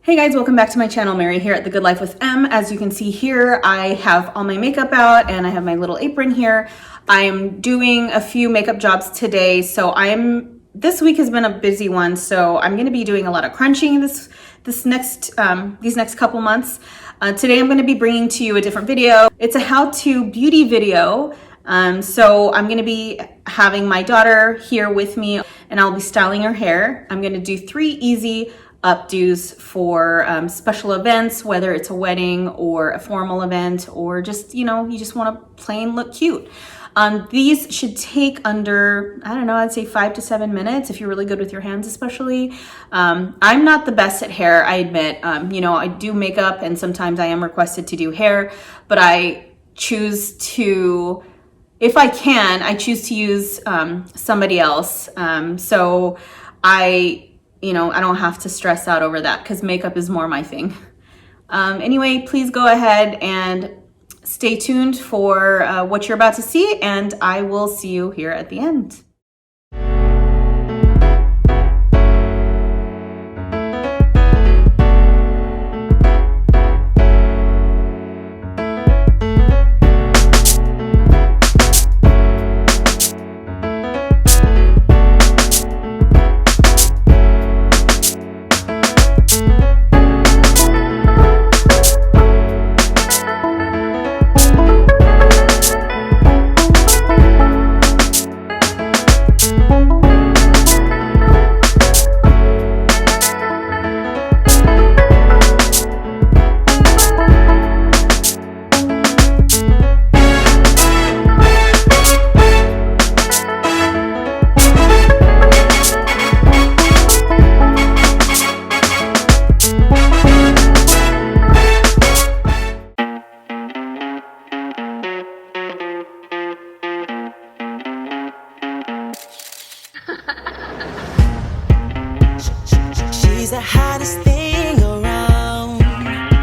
Hey guys, welcome back to my channel. Mary here at The Good Life with M. As you can see here, I have all my makeup out and I have my little apron here. I am doing a few makeup jobs today, so this week has been a busy one, so I'm going to be doing a lot of crunching these next couple months. Today I'm going to be bringing to you a different video. It's a how-to beauty video. So I'm going to be having my daughter here with me and I'll be styling her hair. I'm going to do 3 easy updos for special events, whether it's a wedding or a formal event, or just, you just want to plain look cute. These should take under, I don't know, I'd say 5 to 7 minutes if you're really good with your hands, especially. I'm not the best at hair, I admit. I do makeup and sometimes I am requested to do hair, but I choose to, if I can, I choose to use somebody else. So I don't have to stress out over that because makeup is more my thing. Anyway, please go ahead and stay tuned for what you're about to see, and I will see you here at the end. She's the hottest thing around,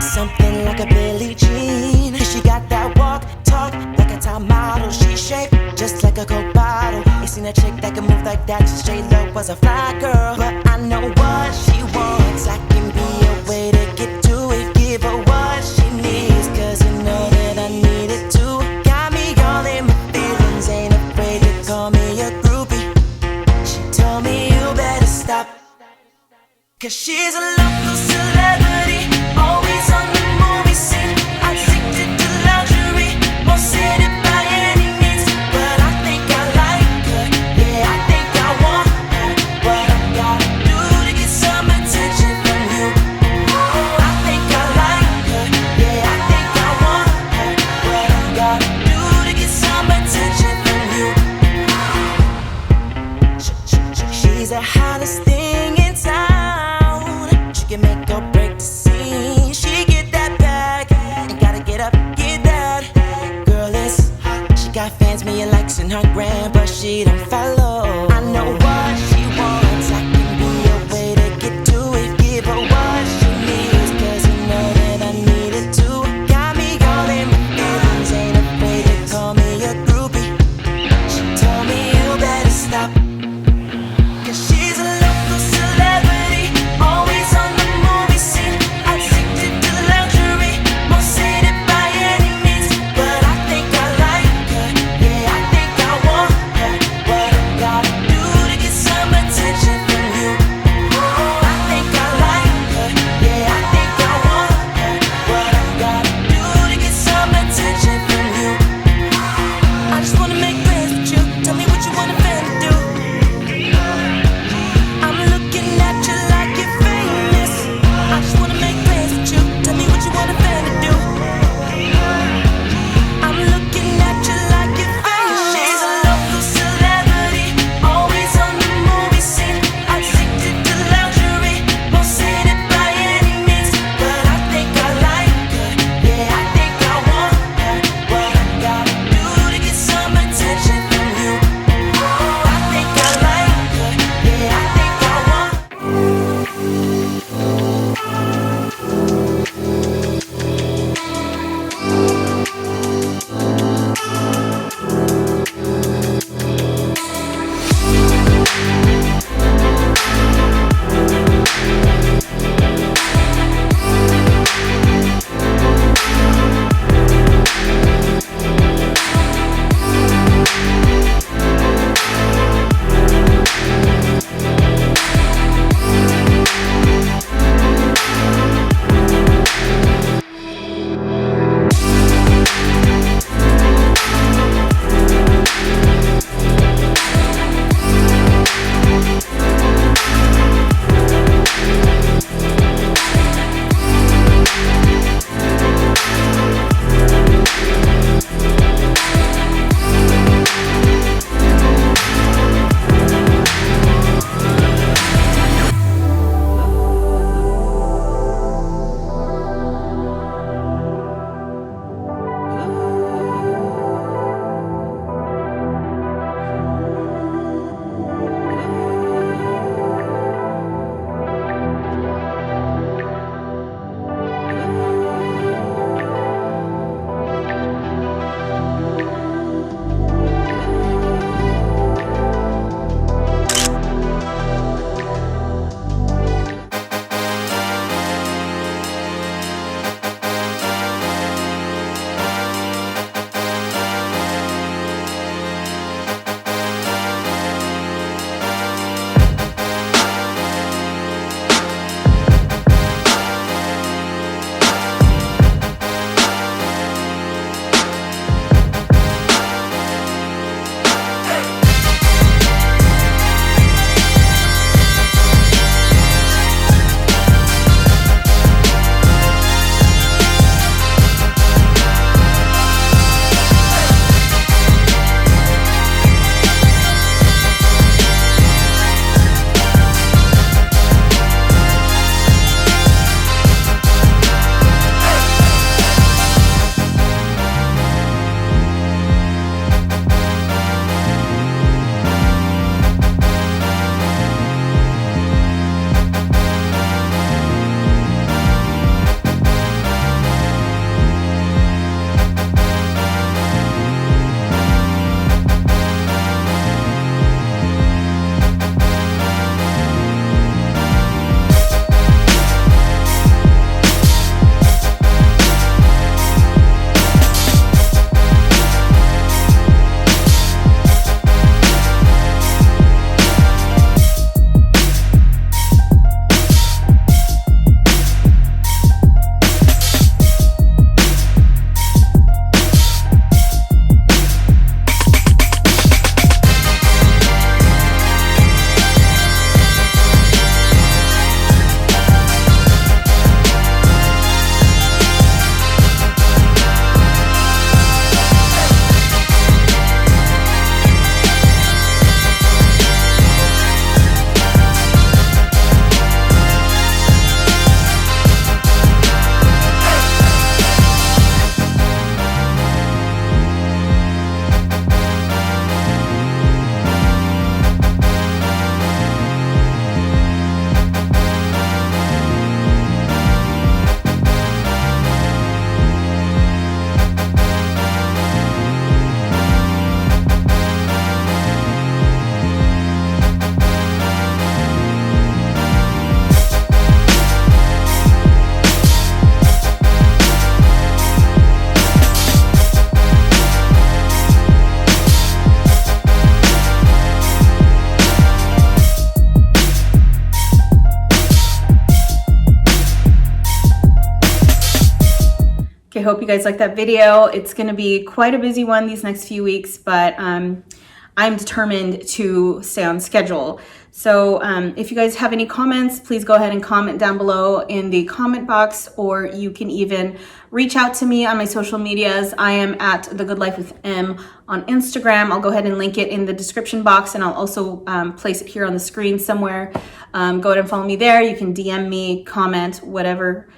something like a Billie Jean. She got that walk, talk like a top model. She shaped just like a Coke bottle. Ain't seen a chick that can move like that. Just straight up was a fly girl, but I know what she wants. I can be a way to get to it. Give her what she needs, cause you know that I need it too. Got me all in my feelings, ain't afraid to call me a groupie. She told me you better stop, cause she's a local celebrity, always on the movie scene, addicted to luxury, won't sit it by any means. But I think I like her, yeah, I think I want her. What I gotta do to get some attention from you? I think I like her, yeah, I think I want her. What I gotta do to get some attention from you? She's the hottest thing in town. She can make or break the scene. She get that bag and gotta get up, get that. Girl is hot. She got fans, million likes in her gram, but she don't follow. I know what she wants. I can be a way to get to it. Give her what she needs, cause you know that I need it too. Got me all in my feelings, ain't afraid to call me a groupie. She told me you better stop, cause she's a local celebrity, always on the movie scene, addicted to luxury, won't sit it by any means. But I think I like her, yeah, I think I want her. What I hope you guys like that video. It's gonna be quite a busy one these next few weeks, but I'm determined to stay on schedule. So if you guys have any comments, please go ahead and comment down below in the comment box, or you can even reach out to me on my social medias. I am at The Good Life with M on Instagram. I'll go ahead and link it in the description box, and I'll also place it here on the screen somewhere. Go ahead and follow me there. You can DM me, comment, whatever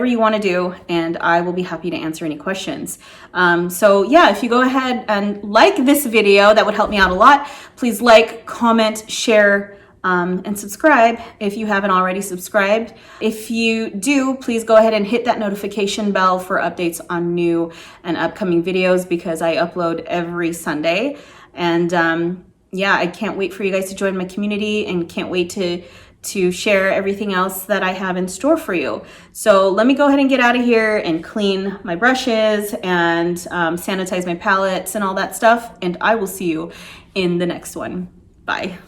you want to do, and I will be happy to answer any questions. So yeah, if you go ahead and like this video, that would help me out a lot. Please like, comment, share, and subscribe if you haven't already subscribed. If you do, please go ahead and hit that notification bell for updates on new and upcoming videos, because I upload every Sunday. And yeah, I can't wait for you guys to join my community, and can't wait to share everything else that I have in store for you. So let me go ahead and get out of here and clean my brushes and sanitize my palettes and all that stuff. And I will see you in the next one. Bye.